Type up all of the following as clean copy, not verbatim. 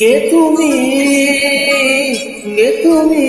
কে তুমি, কে তুমি?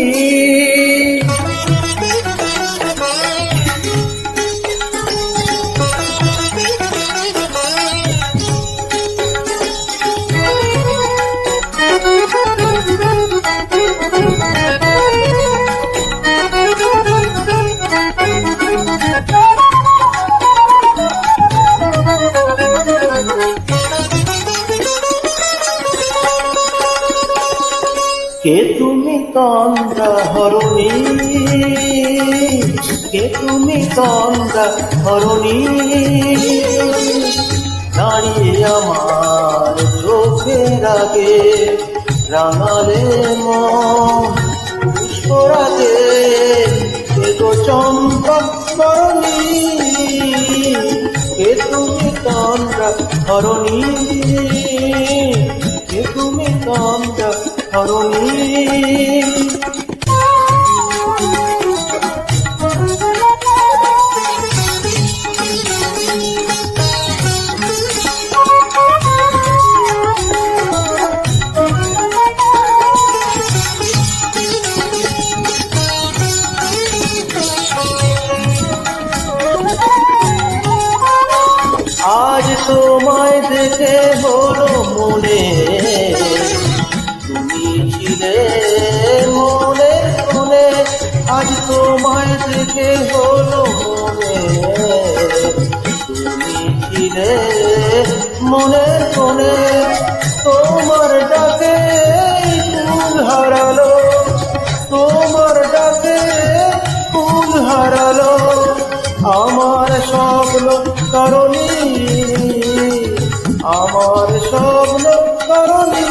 কে তুমি তন্দ্রা হরণী, কে তুমি তন্দ্রা হরণী? দাঁড়িয়ে আমার চোখের আগে রাঙালে মন পুষ্পরাগে, কে গো চম্পা বরণী? কে তুমি তন্দ্রা হরণী, কে তুমি তন্দ্রা হরণী? আজ তোমায় দেখে হলো মনে, তুমি ছিলে মনে মনে। আজ তোমায় দেখে হলো মনে, তুমি ছিলে মনে মনে। তোমার ডাকে ফুল হারালো, তোমার ডাকে ফুল হারালো আমার স্বপ্ন কারণী, আমার স্বপ্ন কারণী।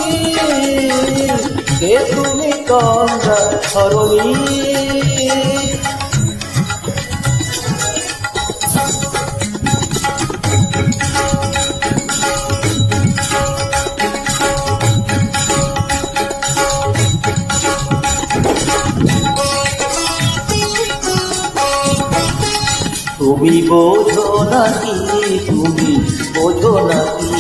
কে তুমি তন্দ্রা হরণী? তুমি বোঝো নাকি, তুমি বোঝো নাকি?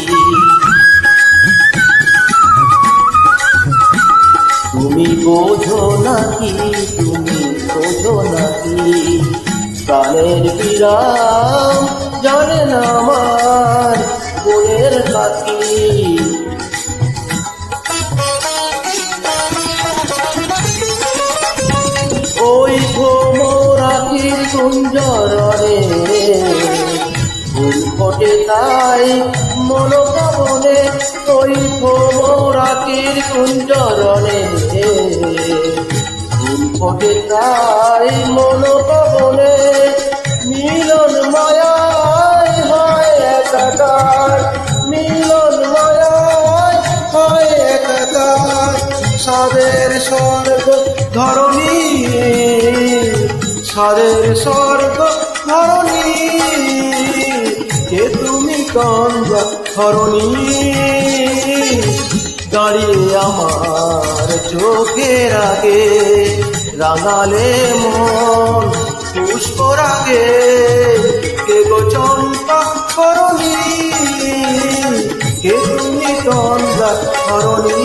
তুমি বোঝো নাকি, তুমি বোঝো নাকি? প্রাণের বিরাম জানে না আমার মনের কাকি। ওই ভ্রমর আখির কুঞ্জরণে ফুল ফোটে তাই মনোকামনে। ওই ভ্রমর আখির কুঞ্জরণে ফুল ফোটে তাই মনোকামনে। মিলন মায়ায় হয় একাকার, মিলন মায়ায় হয় একাকার। সাদের স্বর্গ ধরণী, সাদের স্বর্গ ধরণী। কে তুমি তন্দ্রা হরণী? দাঁড়িয়ে আমার চোখের আগে রাঙালে মন পুষ্পরাগে, কে গো চম্পা হরণী? কে তুমি তন্দ্রা হরণী?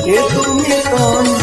কে তুমি তন্দ্রা